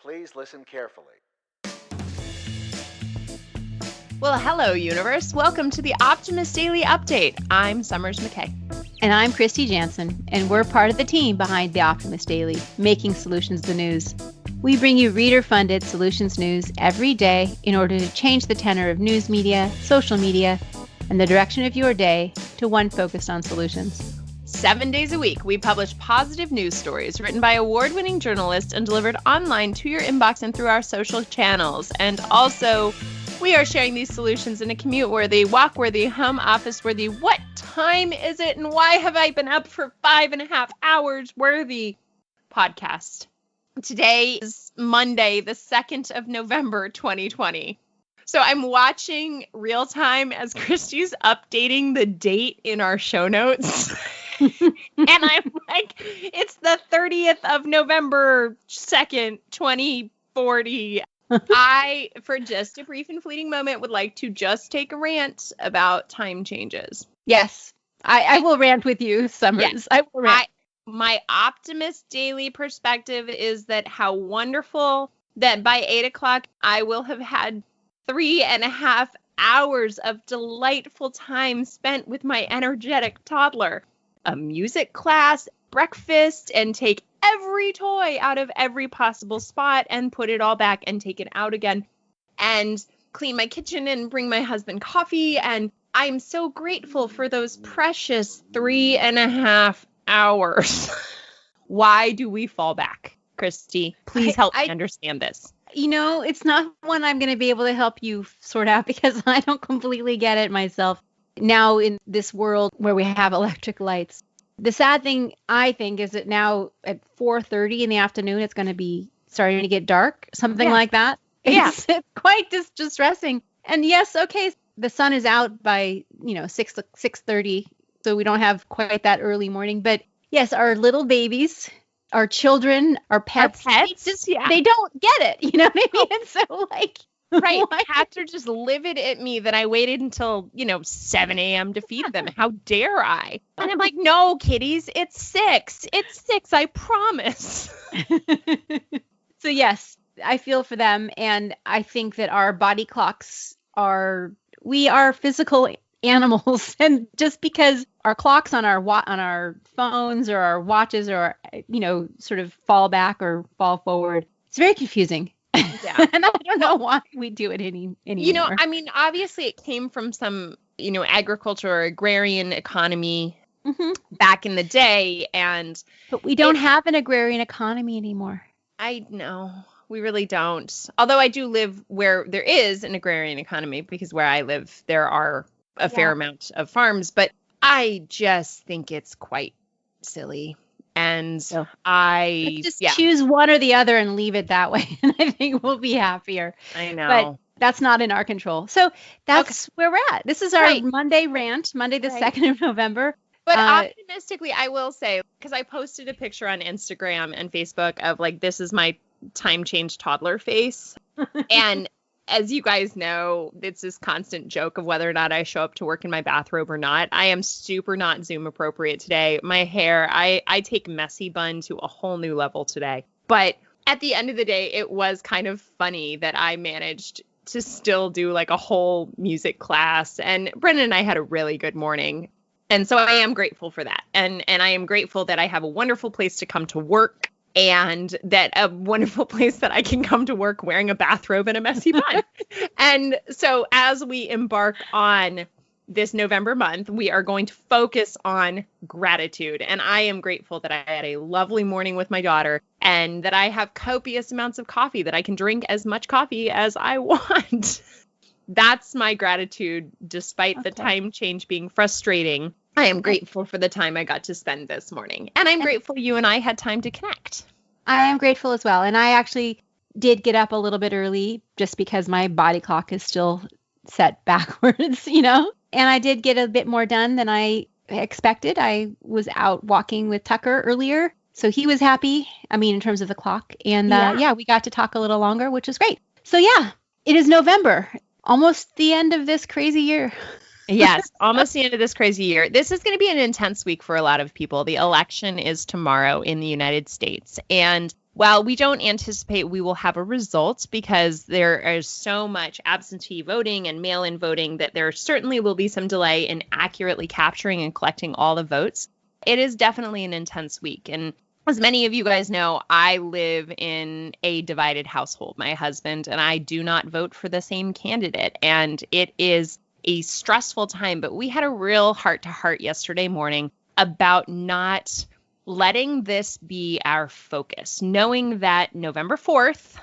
Please listen carefully. Well, hello, universe. Welcome to the Optimist Daily Update. I'm Summers McKay. And I'm Kristy Jansen, and we're part of the team behind the Optimist Daily, making solutions the news. We bring you reader-funded solutions news every day in order to change the tenor of news media, social media, and the direction of your day to one focused on solutions. 7 days a week, we publish positive news stories written by award-winning journalists and delivered online to your inbox and through our social channels. And also, we are sharing these solutions in a commute-worthy, walk-worthy, home office-worthy, what time is it and why have I been up for 5.5 hours worthy podcast. Today is Monday, the 2nd of November, 2020. So I'm watching real time as Kristy's updating the date in our show notes. And I'm like, it's the 30th of November 2nd, 2040. I, for just a brief and fleeting moment, would like to just take a rant about time changes. Yes, I will rant with you, Summers. Yes. I will rant. My Optimist Daily perspective is that how wonderful that by 8 o'clock, I will have had 3.5 hours of delightful time spent with my energetic toddler. A music class, breakfast, and take every toy out of every possible spot and put it all back and take it out again. And clean my kitchen and bring my husband coffee. And I'm so grateful for those precious 3.5 hours. Why do we fall back? Kristy, please help me understand this. You know, it's not one I'm going to be able to help you sort out because I don't completely get it myself. Now in this world where we have electric lights, the sad thing I think is that now at 4:30 in the afternoon, it's going to be starting to get dark, something like that. It's quite distressing. And yes, okay, the sun is out by, 6:30, so we don't have quite that early morning. But yes, our little babies, our children, our pets, they don't get it. You know what I mean? And so right. Cats are just livid at me that I waited until, 7 a.m. to feed them. How dare I? And I'm like, no, kitties, it's 6. It's 6, I promise. So yes, I feel for them. And I think that our body clocks we are physical animals. And just because our clocks on our phones or our watches or, sort of fall back or fall forward, it's very confusing. Yeah. And I don't know why we do it anymore. Obviously it came from some, agriculture or agrarian economy back in the day. But we don't have an agrarian economy anymore. I know. We really don't. Although I do live where there is an agrarian economy because where I live, there are a fair amount of farms. But I just think it's quite silly. And just choose one or the other and leave it that way. And I think we'll be happier. I know. But that's not in our control. So that's where we're at. This is our Monday rant, Monday the 2nd of November. But optimistically, I will say, because I posted a picture on Instagram and Facebook of this is my time change toddler face. And as you guys know, it's this constant joke of whether or not I show up to work in my bathrobe or not. I am super not Zoom appropriate today. My hair, I take messy bun to a whole new level today. But at the end of the day, it was kind of funny that I managed to still do a whole music class. And Brennan and I had a really good morning. And so I am grateful for that. And I am grateful that I have a wonderful place to come to work. And that a wonderful place that I can come to work wearing a bathrobe and a messy bun. And so as we embark on this November month, we are going to focus on gratitude. And I am grateful that I had a lovely morning with my daughter and that I have copious amounts of coffee, that I can drink as much coffee as I want. That's my gratitude, despite the time change being frustrating. I am grateful for the time I got to spend this morning. And I'm grateful you and I had time to connect. I am grateful as well. And I actually did get up a little bit early just because my body clock is still set backwards, And I did get a bit more done than I expected. I was out walking with Tucker earlier, so he was happy. In terms of the clock. And we got to talk a little longer, which is great. So it is November, almost the end of this crazy year. Yes, almost the end of this crazy year. This is going to be an intense week for a lot of people. The election is tomorrow in the United States. And While we don't anticipate we will have a result because there is so much absentee voting and mail-in voting that there certainly will be some delay in accurately capturing and collecting all the votes, it is definitely an intense week. And as many of you guys know, I live in a divided household. My husband and I do not vote for the same candidate, and it is a stressful time. But we had a real heart-to-heart yesterday morning about not letting this be our focus, knowing that November 4th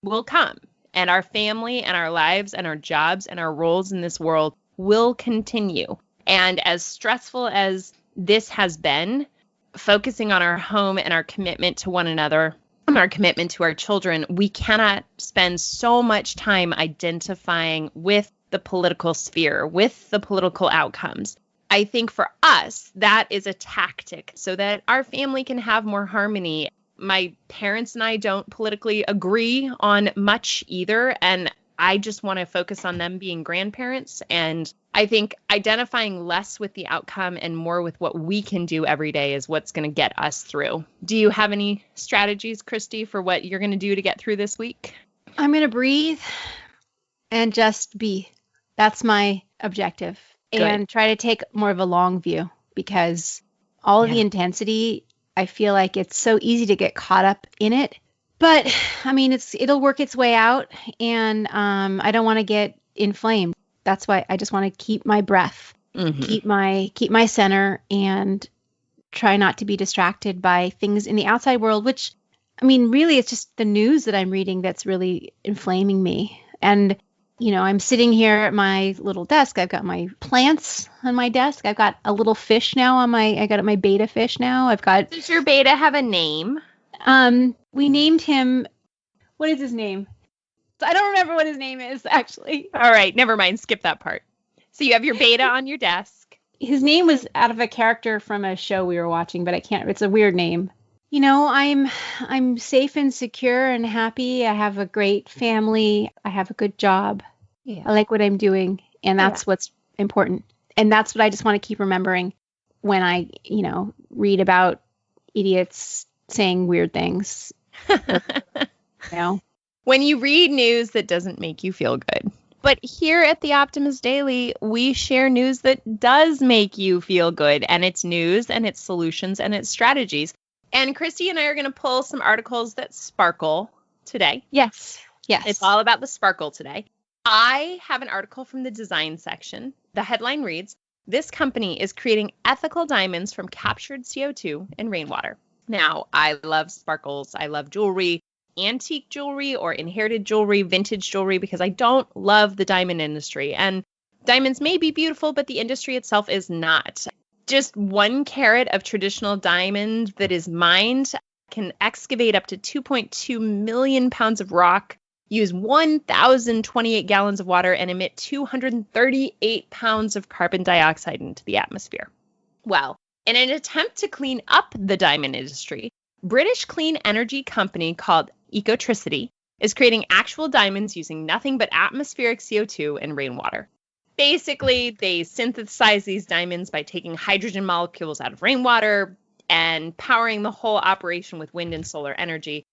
will come and our family and our lives and our jobs and our roles in this world will continue. And as stressful as this has been, focusing on our home and our commitment to one another and our commitment to our children, we cannot spend so much time identifying with the political sphere, with the political outcomes. I think for us, that is a tactic so that our family can have more harmony. My parents and I don't politically agree on much either, and I just want to focus on them being grandparents. And I think identifying less with the outcome and more with what we can do every day is what's going to get us through. Do you have any strategies, Kristy, for what you're going to do to get through this week? I'm going to breathe and just be. That's my objective. Good. And try to take more of a long view, because all of the intensity, I feel like it's so easy to get caught up in it. But I mean, it'll work its way out, and I don't want to get inflamed. That's why I just want to keep my breath, keep my center, and try not to be distracted by things in the outside world, which, I mean, really, it's just the news that I'm reading that's really inflaming me. And you know, I'm sitting here at my little desk. I've got my plants on my desk. I've got a little fish now I got my beta fish now. I've got. Does your beta have a name? We named him. What is his name? I don't remember what his name is, actually. All right, never mind. Skip that part. So you have your beta on your desk. His name was out of a character from a show we were watching, but I can't. It's a weird name. You know, I'm safe and secure and happy. I have a great family. I have a good job. Yeah. I like what I'm doing, and that's what's important. And that's what I just want to keep remembering when I, read about idiots saying weird things. When you read news that doesn't make you feel good. But here at the Optimist Daily, we share news that does make you feel good, and it's news and it's solutions and it's strategies. And Kristy and I are going to pull some articles that sparkle today. Yes. It's all about the sparkle today. I have an article from the design section. The headline reads, "This company is creating ethical diamonds from captured CO2 and rainwater." Now, I love sparkles. I love jewelry, antique jewelry or inherited jewelry, vintage jewelry, because I don't love the diamond industry. And diamonds may be beautiful, but the industry itself is not. Just 1 carat of traditional diamond that is mined can excavate up to 2.2 million pounds of rock, use 1,028 gallons of water, and emit 238 pounds of carbon dioxide into the atmosphere. Well, in an attempt to clean up the diamond industry, British clean energy company called Ecotricity is creating actual diamonds using nothing but atmospheric CO2 and rainwater. Basically, they synthesize these diamonds by taking hydrogen molecules out of rainwater and powering the whole operation with wind and solar energy.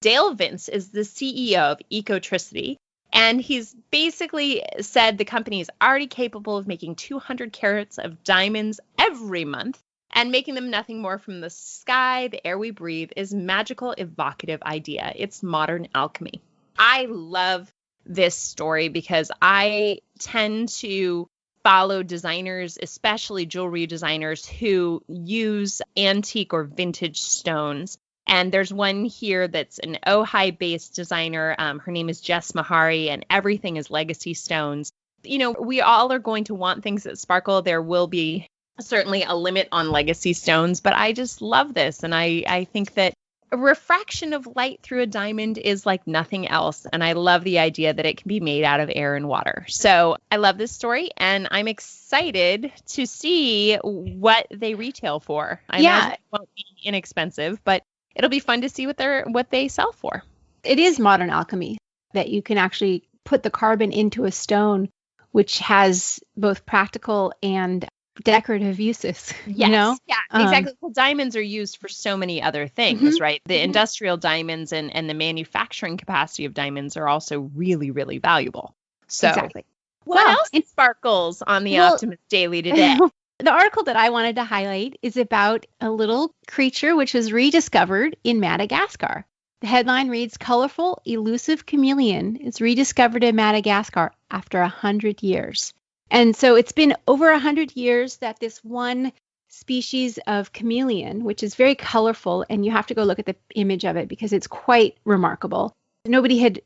Dale Vince is the CEO of Ecotricity, and he's basically said the company is already capable of making 200 carats of diamonds every month, and making them nothing more from the sky, the air we breathe, is magical, evocative idea. It's modern alchemy. I love this story because I tend to follow designers, especially jewelry designers, who use antique or vintage stones. And there's one here that's an Ojai-based designer. Her name is Jess Mahari, and everything is legacy stones. We all are going to want things that sparkle. There will be certainly a limit on legacy stones, but I just love this. And I think that a refraction of light through a diamond is like nothing else. And I love the idea that it can be made out of air and water. So I love this story, and I'm excited to see what they retail for. I imagine it won't be inexpensive, but it'll be fun to see what they sell for. It is modern alchemy that you can actually put the carbon into a stone, which has both practical and decorative uses, Yes. you know? Yeah, exactly. Well, diamonds are used for so many other things, right? The industrial diamonds and the manufacturing capacity of diamonds are also really, really valuable. So Exactly. what else sparkles on the Optimist Daily today? The article that I wanted to highlight is about a little creature which was rediscovered in Madagascar. The headline reads, "Colorful, elusive chameleon is rediscovered in Madagascar after 100 years." And so it's been over 100 years that this one species of chameleon, which is very colorful, and you have to go look at the image of it because it's quite remarkable. Nobody had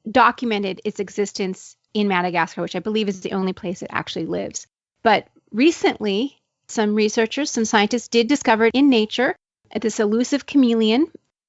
documented its existence in Madagascar, which I believe is the only place it actually lives. But recently, some researchers, some scientists did discover it in nature. This elusive chameleon,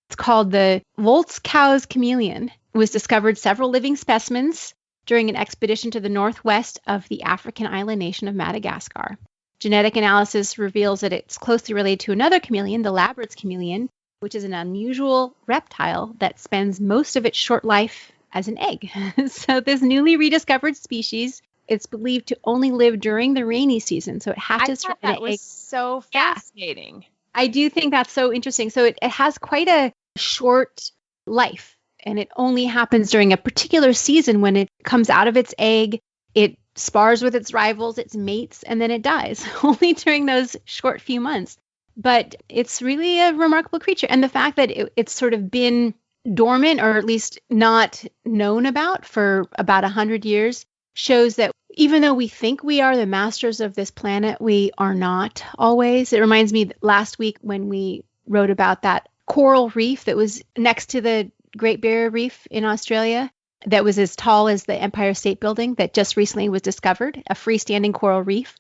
it's called the Voltskaus chameleon, was discovered several living specimens during an expedition to the northwest of the African island nation of Madagascar. Genetic analysis reveals that it's closely related to another chameleon, the Labrad's chameleon, which is an unusual reptile that spends most of its short life as an egg. So this newly rediscovered species, it's believed to only live during the rainy season. So it hatches from an egg. That was so fascinating. I do think that's so interesting. So it has quite a short life, and it only happens during a particular season when it comes out of its egg. It spars with its rivals, its mates, and then it dies only during those short few months. But it's really a remarkable creature. And the fact that it's sort of been dormant, or at least not known about, for about 100 years shows that even though we think we are the masters of this planet, we are not always. It reminds me last week when we wrote about that coral reef that was next to the Great Barrier Reef in Australia, that was as tall as the Empire State Building, that just recently was discovered, a freestanding coral reef.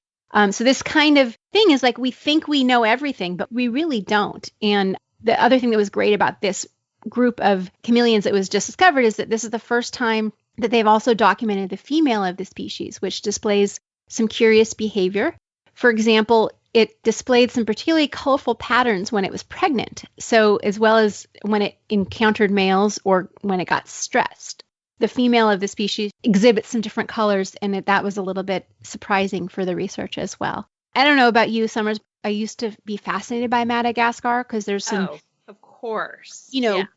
So this kind of thing is like, we think we know everything, but we really don't. And the other thing that was great about this group of chameleons that was just discovered is that this is the first time that they've also documented the female of the species, which displays some curious behavior. For example, it displayed some particularly colorful patterns when it was pregnant, so as well as when it encountered males or when it got stressed. The female of the species exhibits some different colors, and that was a little bit surprising for the research as well. I don't know about you, Summers. I used to be fascinated by Madagascar because there's some, of course,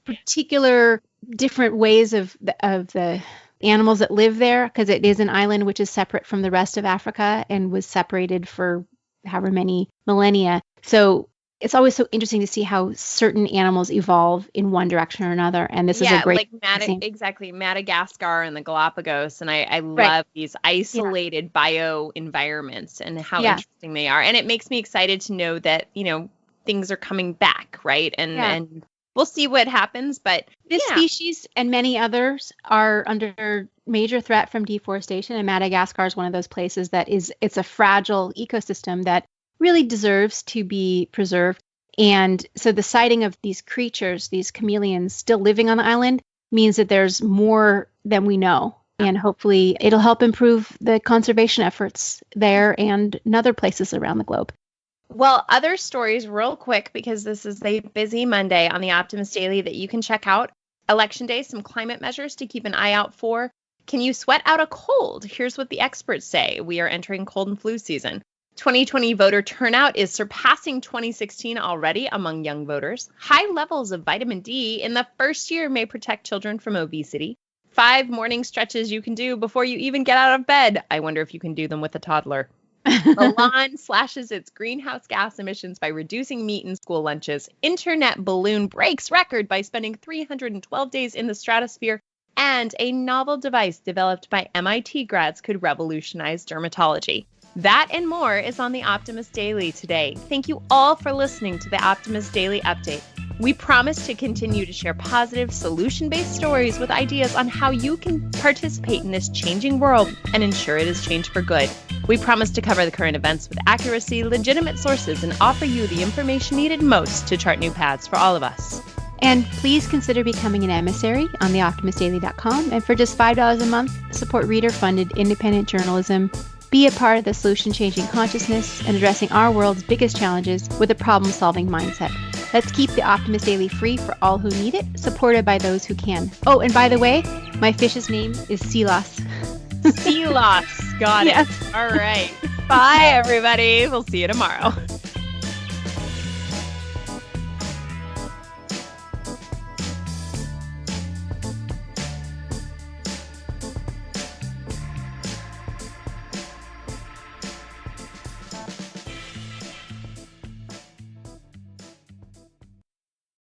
particular different ways of the animals that live there, because it is an island which is separate from the rest of Africa and was separated for however many millennia. So it's always so interesting to see how certain animals evolve in one direction or another. And this is a great exactly, Madagascar and the Galapagos. And I love these isolated bio environments and how interesting they are. And it makes me excited to know that, things are coming back, right? And we'll see what happens. But this species and many others are under major threat from deforestation. And Madagascar is one of those places that it's a fragile ecosystem that really deserves to be preserved. And so the sighting of these creatures, these chameleons still living on the island, means that there's more than we know. And hopefully it'll help improve the conservation efforts there and in other places around the globe. Well, other stories real quick, because this is a busy Monday on the Optimist Daily that you can check out. Election Day, some climate measures to keep an eye out for. Can you sweat out a cold? Here's what the experts say. We are entering cold and flu season. 2020 voter turnout is surpassing 2016 already among young voters. High levels of vitamin D in the first year may protect children from obesity. 5 morning stretches you can do before you even get out of bed. I wonder if you can do them with a toddler. Milan slashes its greenhouse gas emissions by reducing meat in school lunches. Internet balloon breaks record by spending 312 days in the stratosphere. And a novel device developed by MIT grads could revolutionize dermatology. That and more is on the Optimist Daily today. Thank you all for listening to the Optimist Daily Update. We promise to continue to share positive, solution-based stories with ideas on how you can participate in this changing world and ensure it is changed for good. We promise to cover the current events with accuracy, legitimate sources, and offer you the information needed most to chart new paths for all of us. And please consider becoming an emissary on theoptimistdaily.com. And for just $5 a month, support reader-funded independent journalism. Be a part of the solution-changing consciousness and addressing our world's biggest challenges with a problem-solving mindset. Let's keep the Optimist Daily free for all who need it, supported by those who can. Oh, and by the way, my fish's name is Silas. Silas. Got it. All right. Bye, everybody. We'll see you tomorrow.